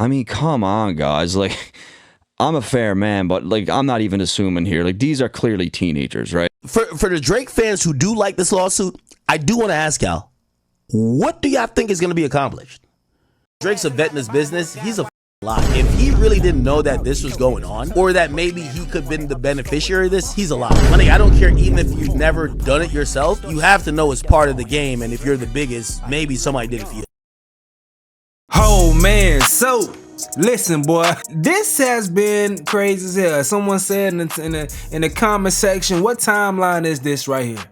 I mean, come on, guys. Like, I'm a fair man, but like, I'm not even assuming here. Like, these are clearly teenagers, right? For the Drake fans who do like this lawsuit, I do want to ask y'all, what do y'all think is going to be accomplished? Drake's a vet in this business. He's a lie. If he really didn't know that this was going on, or that maybe he could have been the beneficiary of this, he's a lie. Money, I don't care even if you've never done it yourself. You have to know it's part of the game, and if you're the biggest, maybe somebody did it for you. Oh man, so listen, boy, this has been crazy as hell. Someone said in the comment section, what timeline is this right here?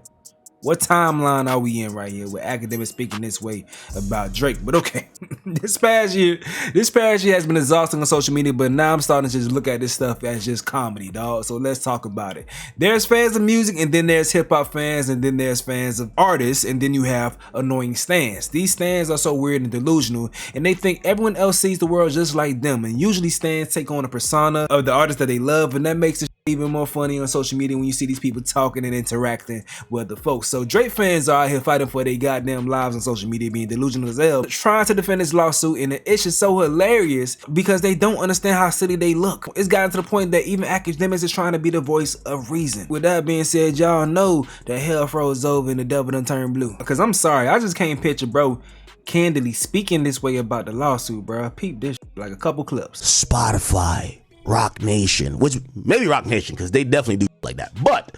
What timeline are we in right here with Akademiks speaking this way about Drake? But okay, this past year has been exhausting on social media, but now I'm starting to just look at this stuff as just comedy, dog. So let's talk about it. There's fans of music, and then there's hip-hop fans, and then there's fans of artists, and then you have annoying stans. These stans are so weird and delusional, and they think everyone else sees the world just like them, and usually stans take on a persona of the artist that they love, and that makes it even more funny on social media when you see these people talking and interacting with the folks. So Drake fans are out here fighting for their goddamn lives on social media, being delusional as hell, trying to defend this lawsuit, and it's just so hilarious because they don't understand how silly they look. It's gotten to the point that even Akademiks is trying to be the voice of reason. With that being said, y'all know that hell froze over and the devil done turned blue. Because I'm sorry, I just can't picture bro candidly speaking this way about the lawsuit, bro. Peep this like a couple clips. Spotify, Rock Nation, which maybe Rock Nation, because they definitely do like that, but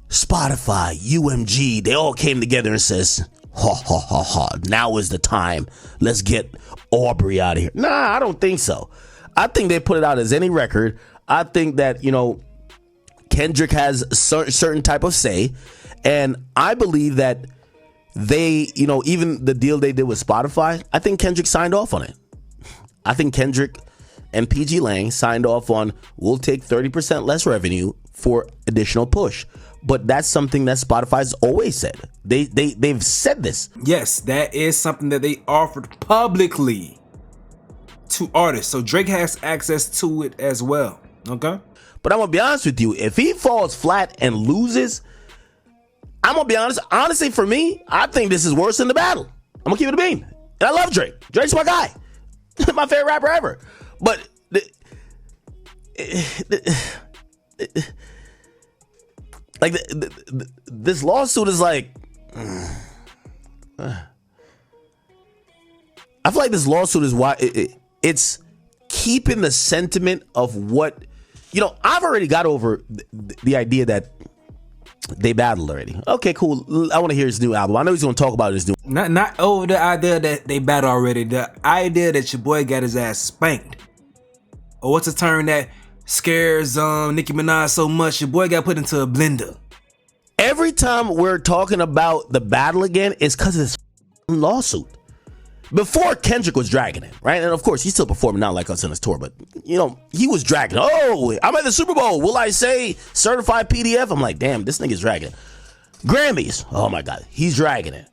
Spotify, UMG, they all came together and says, ha ha ha ha, now is the time, let's get Aubrey out of here. Nah, I don't think so. I think they put it out as any record. I think that, you know, Kendrick has a certain type of say, and I believe that they, you know, even the deal they did with Spotify, I think Kendrick signed off on it. I think Kendrick and PG Lang signed off on, we'll take 30% less revenue for additional push. But that's something that Spotify's always said. They've said this. Yes, that is something that they offered publicly to artists. So Drake has access to it as well. Okay? But I'm going to be honest with you. If he falls flat and loses, I'm going to be honest. Honestly, for me, I think this is worse than the battle. I'm going to keep it a beam. And I love Drake. Drake's my guy. My favorite rapper ever. But this lawsuit is like, I feel like this lawsuit is why it's keeping the sentiment of what, you know, I've already got over the idea that they battled already. Okay, cool. I want to hear his new album. I know he's going to talk about his new. Not over the idea that they battled already. The idea that your boy got his ass spanked. Or what's a term that scares Nicki Minaj so much, your boy got put into a blender. Every time we're talking about the battle again, it's because of this lawsuit. Before, Kendrick was dragging it, right? And of course, he's still performing Not Like Us on his tour, but, you know, he was dragging it. Oh, I'm at the Super Bowl. Will I say certified PDF? I'm like, damn, this nigga's dragging it. Grammys. Oh, my God. He's dragging it.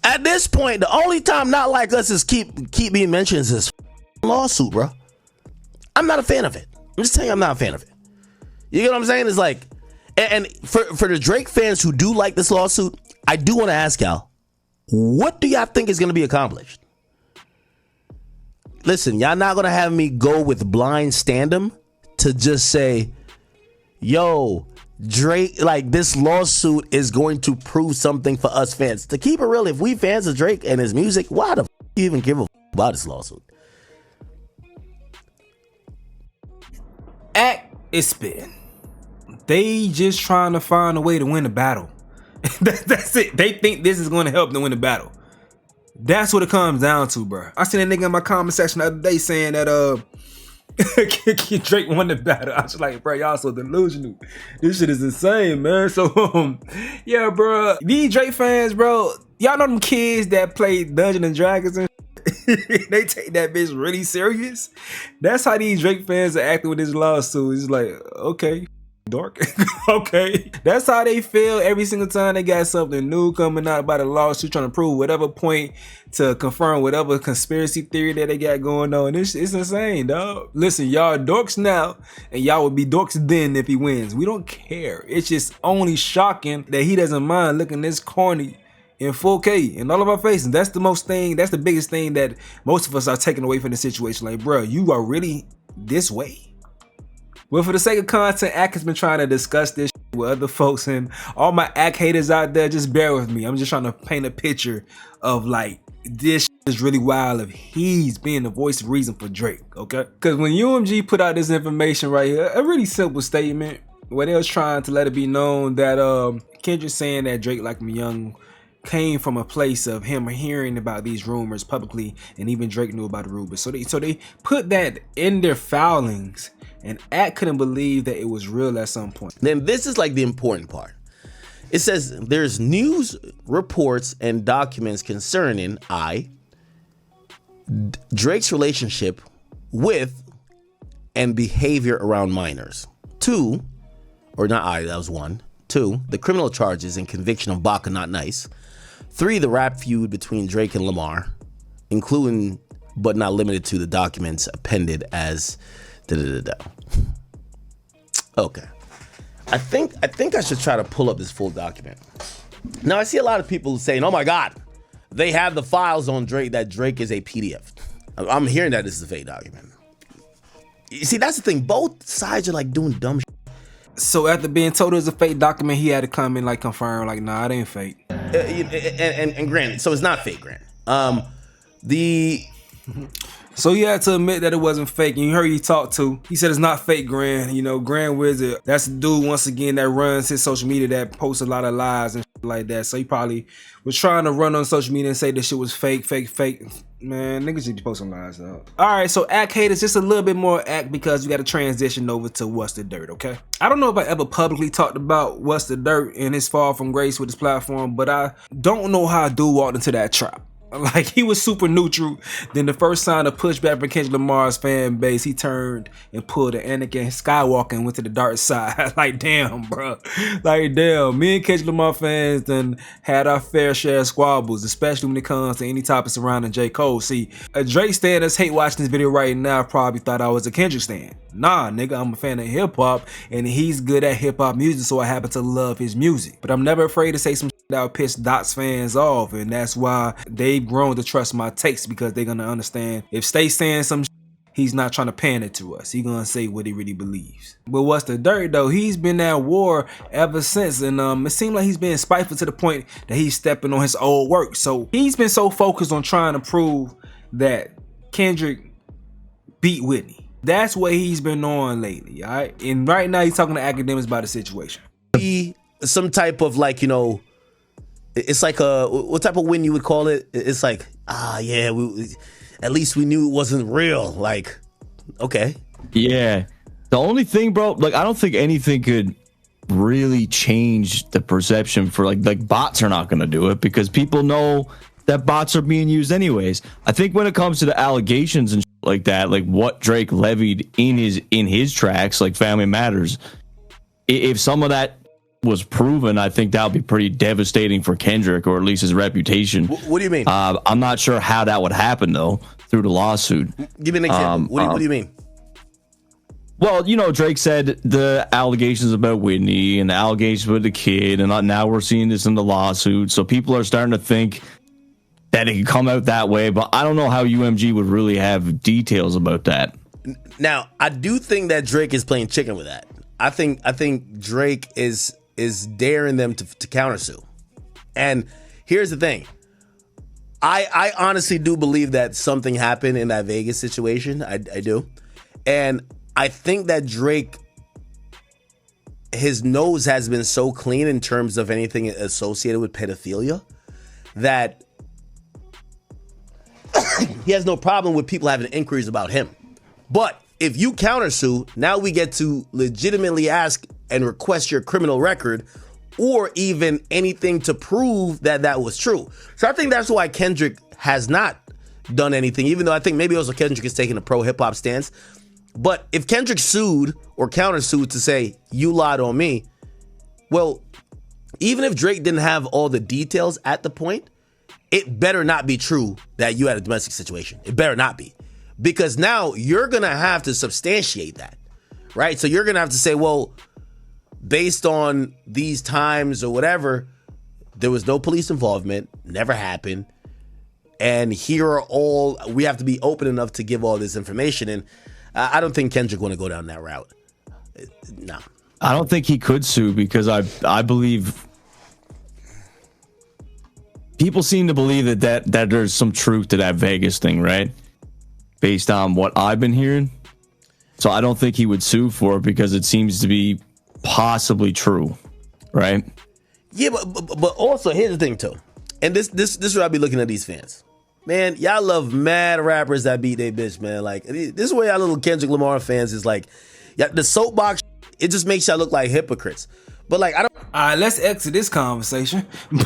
At this point, the only time Not Like Us is keep being mentioned is this lawsuit, bro. I'm not a fan of it. I'm just telling you, I'm not a fan of it. You get what I'm saying? It's like, and for the Drake fans who do like this lawsuit, I do want to ask y'all, what do y'all think is going to be accomplished? Listen, y'all not going to have me go with blind stand-em to just say, yo, Drake, like, this lawsuit is going to prove something for us fans. To keep it real, if we fans of Drake and his music, why the f*** you even give a f*** about this lawsuit? Act is spin. They just trying to find a way to win the battle. That's it. They think this is going to help them win the battle. That's what it comes down to, bro. I seen a nigga in my comment section the other day saying that Drake won the battle. I was like, bro, y'all so delusional. This shit is insane, man. So yeah, bro. These Drake fans, bro, y'all know them kids that play Dungeons and Dragons and they take that bitch really serious. That's how these Drake fans are acting with this lawsuit. It's like, okay, dark. Okay. That's how they feel every single time they got something new coming out about a lawsuit, trying to prove whatever point to confirm whatever conspiracy theory that they got going on. It's insane, dog. Listen, y'all dorks now, and y'all would be dorks then if he wins. We don't care. It's just only shocking that he doesn't mind looking this corny in 4K in all of our faces. That's the biggest thing that most of us are taking away from the situation. Like, bro, you are really this way. Well, for the sake of content, Ak has been trying to discuss this with other folks, and all my Ak haters out there, just bear with me. I'm just trying to paint a picture of like, this is really wild if he's being the voice of reason for Drake, okay? Because when UMG put out this information right here, a really simple statement where they was trying to let it be known that Kendrick saying that Drake like me young came from a place of him hearing about these rumors publicly, and even Drake knew about the rumors. So they put that in their filings, and Ak couldn't believe that it was real at some point. Then this is like the important part. It says there's news reports and documents concerning Drake's relationship with and behavior around minors. 2, or not that was 1. 2, the criminal charges and conviction of Baka Not Nice. 3, the rap feud between Drake and Lamar, including but not limited to the documents appended as Okay. I think I should try to pull up this full document. Now, I see a lot of people saying, oh my God, they have the files on Drake, that Drake is a PDF. I'm hearing that this is a fake document. You see, that's the thing. Both sides are like doing dumb shit. So after being told it was a fake document, he had to come in like confirm, like, nah, it ain't fake. And granted, so it's not fake, granted. So he had to admit that it wasn't fake. And you heard he talked to. He said it's not fake, Grand. You know, Grand Wizard, that's the dude, once again, that runs his social media that posts a lot of lies and shit like that. So he probably was trying to run on social media and say this shit was fake. Man, niggas need to post some lies, though. All right, so Ak haters, just a little bit more Ak because we got to transition over to What's the Dirt, okay? I don't know if I ever publicly talked about What's the Dirt and his fall from grace with his platform, but I don't know how a dude walked into that trap. Like, he was super neutral. Then the first sign of pushback from Kendrick Lamar's fan base, he turned and pulled an Anakin Skywalker and went to the dark side. Like, damn, bro. Like, damn. Me and Kendrick Lamar fans done had our fair share of squabbles, especially when it comes to any topic surrounding J. Cole. See, a Drake stan that's hate watching this video right now probably thought I was a Kendrick stan. Nah, nigga, I'm a fan of hip-hop, and he's good at hip-hop music, so I happen to love his music. But I'm never afraid to say some shit that will piss Dots fans off, and that's why they've grown to trust my takes, because they're gonna understand if Stay saying some shit, he's not trying to pander to us. He's gonna say what he really believes. But What's the Dirt, though? He's been at war ever since, and it seemed like he's been spiteful to the point that he's stepping on his old work. So he's been so focused on trying to prove that Kendrick beat Whitney. That's what he's been on lately, all right? And right now he's talking to Akademiks about the situation. Some type of, like, you know, it's like what type of win you would call it? It's like, yeah, at least we knew it wasn't real. Like, okay. Yeah. The only thing, bro, like, I don't think anything could really change the perception for like bots are not going to do it, because people know that bots are being used anyways. I think when it comes to the allegations and like that, like what Drake levied in his tracks, like Family Matters, if some of that was proven, I think that would be pretty devastating for Kendrick, or at least his reputation. What do you mean? I'm not sure how that would happen though through the lawsuit. Give me an example. What do you mean? Well, you know, Drake said the allegations about Whitney and the allegations with the kid, and now we're seeing this in the lawsuit. So people are starting to think that it could come out that way, but I don't know how UMG would really have details about that. Now, I do think that Drake is playing chicken with that. I think Drake is daring them to countersue. And here's the thing. I honestly do believe that something happened in that Vegas situation. I do. And I think that Drake, his nose has been so clean in terms of anything associated with pedophilia that he has no problem with people having inquiries about him. But if you countersue, now we get to legitimately ask and request your criminal record, or even anything to prove that that was true. So I think that's why Kendrick has not done anything, even though I think maybe also Kendrick is taking a pro-hip-hop stance. But if Kendrick sued or countersued to say, you lied on me, well, even if Drake didn't have all the details at the point, it better not be true that you had a domestic situation. It better not be. Because now you're going to have to substantiate that, right? So you're going to have to say, well, based on these times or whatever, there was no police involvement, never happened. And here are all, we have to be open enough to give all this information. And I don't think Kendrick want to go down that route. No. I don't think he could sue because I believe people seem to believe that there's some truth to that Vegas thing, right? Based on what I've been hearing. So I don't think he would sue for it because it seems to be possibly true, right? Yeah, but also here's the thing too. And this is where I be looking at these fans. Man, y'all love mad rappers that beat they bitch, man. Like, this is where y'all little Kendrick Lamar fans is like, yeah, the soapbox, it just makes y'all look like hypocrites. But like, I don't. All right, let's exit this conversation. Yeah,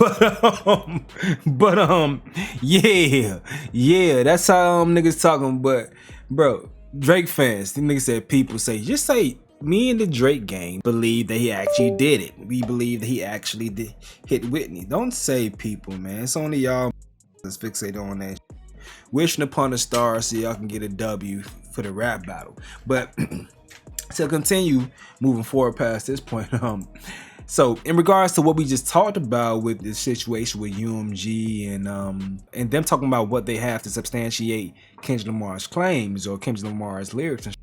that's how niggas talking. But bro, Drake fans, the niggas said people say, just say me and the Drake gang believe that he actually did it. We believe that he actually did hit Whitney. Don't say people, man. It's only y'all that's fixated on that. Wishing upon a star so y'all can get a W for the rap battle. But to continue moving forward past this point, so in regards to what we just talked about with the situation with UMG and them talking about what they have to substantiate Kendrick Lamar's claims or Kendrick Lamar's lyrics and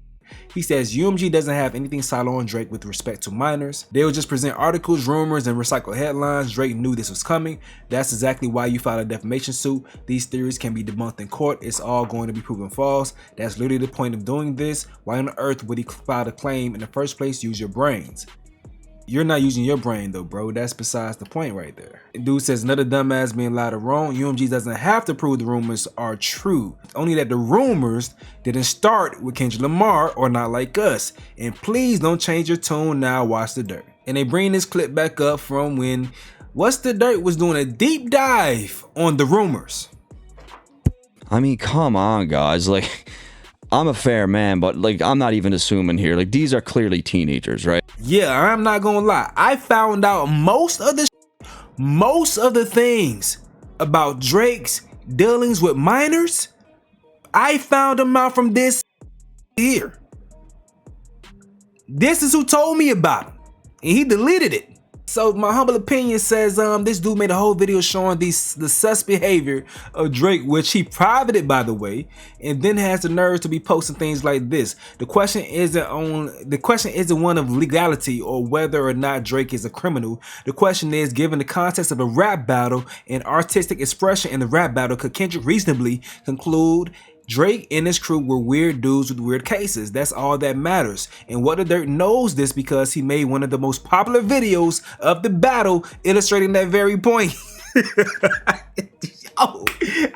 he says UMG doesn't have anything solid on Drake with respect to minors. They will just present articles, rumors, and recycle headlines. Drake knew this was coming. That's exactly why you filed a defamation suit. These theories can be debunked in court. It's all going to be proven false. That's literally the point of doing this. Why on earth would he file a claim in the first place? Use your brains. You're not using your brain though, bro. That's besides the point right there. Dude says another dumbass being lied or wrong. UMG doesn't have to prove the rumors are true. Only that the rumors didn't start with Kendrick Lamar or not like us. And please don't change your tune now. Watch the dirt. And they bring this clip back up from when What's the Dirt was doing a deep dive on the rumors. I mean, come on, guys. Like, I'm a fair man, but like, I'm not even assuming here. Like, these are clearly teenagers, right? Yeah, I'm not gonna lie. I found out most of the things about Drake's dealings with minors. I found them out from this here. This is who told me about him, and he deleted it. So my humble opinion says this dude made a whole video showing the sus behavior of Drake, which he privated, by the way, and then has the nerve to be posting things like this. The question isn't one of legality or whether or not Drake is a criminal. The question is, given the context of a rap battle and artistic expression in the rap battle, could Kendrick reasonably conclude Drake and his crew were weird dudes with weird cases? That's all that matters. And What the Dirt knows this because he made one of the most popular videos of the battle illustrating that very point. Yo,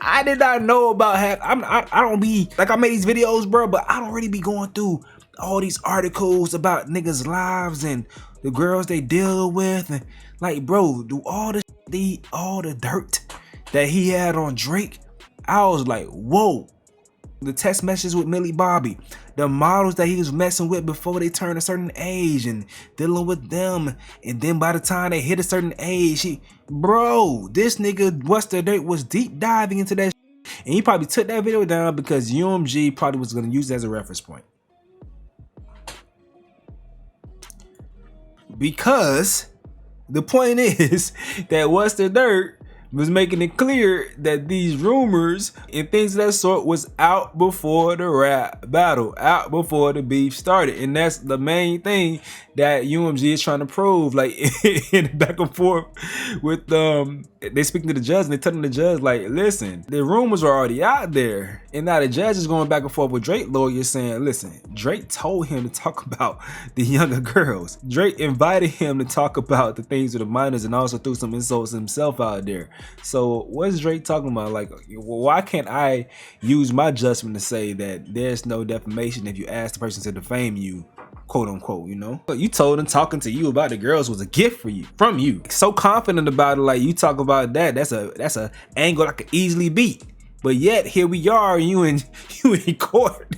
I did not know about I don't be like, I made these videos, bro, but I don't really be going through all these articles about niggas' lives and the girls they deal with, and like, bro, do all the dirt that he had on Drake. I was like, whoa. The text messages with Millie Bobby, the models that he was messing with before they turned a certain age and dealing with them, and then by the time they hit a certain age, this nigga What's the Dirt was deep diving into that shit, and he probably took that video down because UMG probably was going to use it as a reference point. Because the point is that What's the Dirt was making it clear that these rumors and things of that sort was out before the rap battle, out before the beef started. And that's the main thing that UMG is trying to prove, like in the back and forth with they speaking to the judge and they telling the judge, like, listen, the rumors are already out there. And now the judge is going back and forth with Drake lawyers saying, listen, Drake told him to talk about the younger girls. Drake invited him to talk about the things with the minors and also threw some insults himself out there. So what's Drake talking about? Like, why can't I use my judgment to say that there's no defamation if you ask the person to defame you, quote unquote, you know? You told him talking to you about the girls was a gift from you. So confident about it, like you talk about that, that's a angle I could easily beat. But yet here we are, you in court.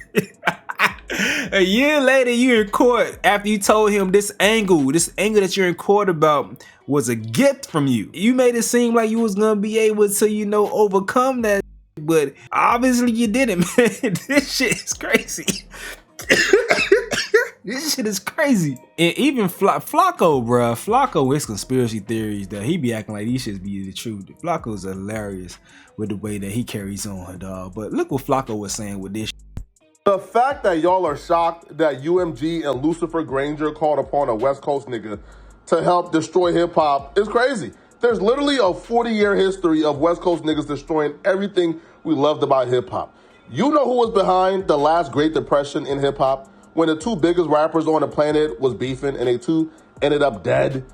A year later, you in court after you told him this angle that you're in court about was a gift from you. You made it seem like you was gonna be able to, you know, overcome that, but obviously you didn't, man. This shit is crazy. This shit is crazy. And even Flacco, bruh. Flacco, his conspiracy theories that he be acting like these shits be the truth. Flacco's hilarious with the way that he carries on, dog. But look what Flacco was saying with this. The fact that y'all are shocked that UMG and Lucifer Granger called upon a West Coast nigga to help destroy hip-hop is crazy. There's literally a 40-year history of West Coast niggas destroying everything we loved about hip-hop. You know who was behind the last Great Depression in hip-hop? When the two biggest rappers on the planet was beefing and they two ended up dead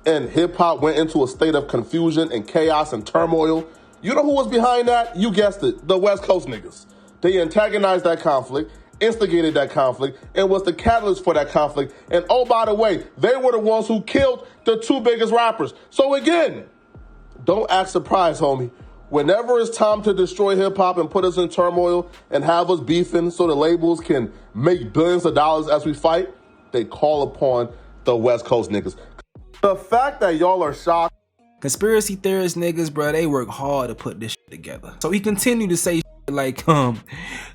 and hip-hop went into a state of confusion and chaos and turmoil. You know who was behind that? You guessed it, the West Coast niggas. They antagonized that conflict, instigated that conflict, and was the catalyst for that conflict. And oh, by the way, they were the ones who killed the two biggest rappers. So again, don't act surprised, homie. Whenever it's time to destroy hip-hop and put us in turmoil and have us beefing so the labels can make billions of dollars as we fight, they call upon the West Coast niggas. The fact that y'all are shocked. Conspiracy theorist niggas, bro, they work hard to put this shit together. So he continued to say shit like,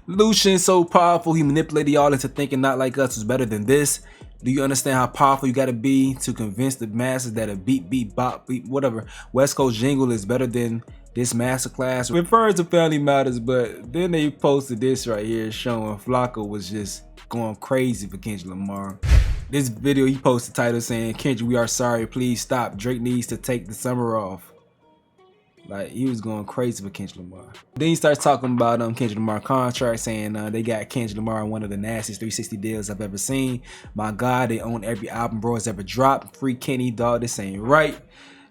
Lucian's so powerful, he manipulated y'all into thinking not like us was better than this. Do you understand how powerful you gotta be to convince the masses that a beat, bop, beat, whatever, West Coast jingle is better than this masterclass? Refers to Family Matters, but then they posted this right here showing Flacco was just going crazy for Kendrick Lamar. This video he posted title saying, Kendrick, we are sorry, please stop. Drake needs to take the summer off. Like, he was going crazy for Kendrick Lamar. Then he starts talking about Kendrick Lamar contract, saying they got Kendrick Lamar on one of the nastiest 360 deals I've ever seen. My God, they own every album bro has ever dropped. Free Kenny, dog, this ain't right.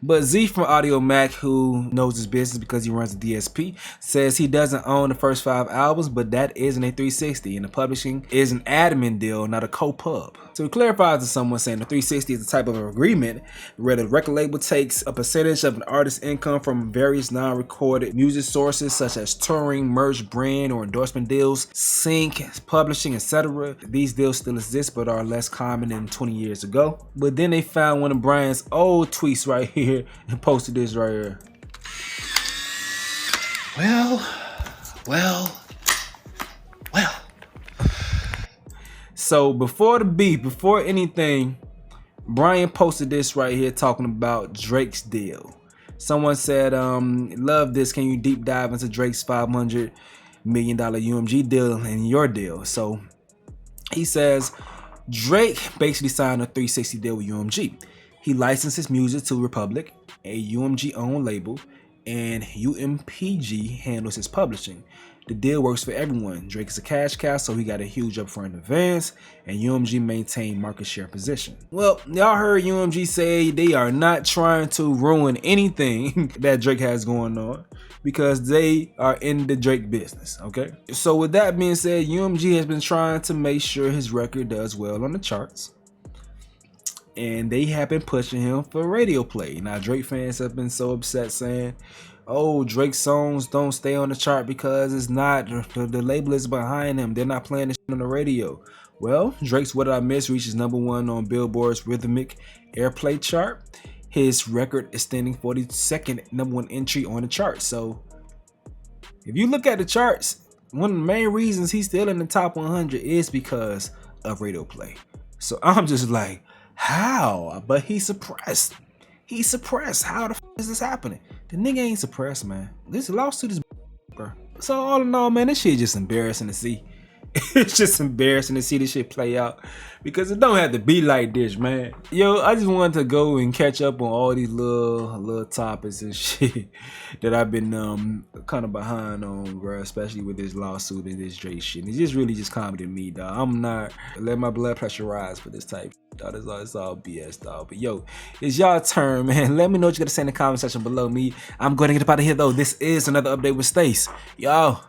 But Z from Audio Mac, who knows his business because he runs a DSP, says he doesn't own the first 5 albums, but that isn't a 360, and the publishing is an admin deal, not a co-pub. So he clarifies to someone saying the 360 is a type of agreement where the record label takes a percentage of an artist's income from various non-recorded music sources such as touring, merch, brand, or endorsement deals, sync, publishing, etc. These deals still exist but are less common than 20 years ago. But then they found one of Brian's old tweets right here and posted this right here. Well. So before the beef, before anything, Brian posted this right here talking about Drake's deal. Someone said, love this, can you deep dive into Drake's $500 million UMG deal and your deal? So he says, Drake basically signed a 360 deal with UMG. He licensed his music to Republic, a UMG-owned label, and UMPG handles his publishing. The deal works for everyone. Drake is a cash cow, so he got a huge upfront advance, and UMG maintained market share position. Well, y'all heard UMG say they are not trying to ruin anything that Drake has going on because they are in the Drake business, okay? So with that being said, UMG has been trying to make sure his record does well on the charts, and they have been pushing him for radio play. Now, Drake fans have been so upset saying, oh, Drake's songs don't stay on the chart because it's not, the label is behind him. They're not playing this shit on the radio. Well, Drake's What Did I Miss reaches #1 on Billboard's rhythmic airplay chart. His record is standing 42nd #1 entry on the chart. So if you look at the charts, one of the main reasons he's still in the top 100 is because of radio play. So I'm just like, how? But he's suppressed. He's suppressed. How the f is this happening? The nigga ain't suppressed, man. This lawsuit is bro. So all in all, man, this shit just embarrassing to see. It's just embarrassing to see this shit play out because it don't have to be like this, man. Yo, I just wanted to go and catch up on all these little topics and shit that I've been kind of behind on, bro, especially with this lawsuit and this Drake shit. It's just really just comedy to me, dog. I'm not letting my blood pressure rise for this type, dog. It's all BS, dog. But yo, it's y'all turn, man. Let me know what you gotta say in the comment section below me. I'm going to get up out of here though. This is another update with Stace. Yo.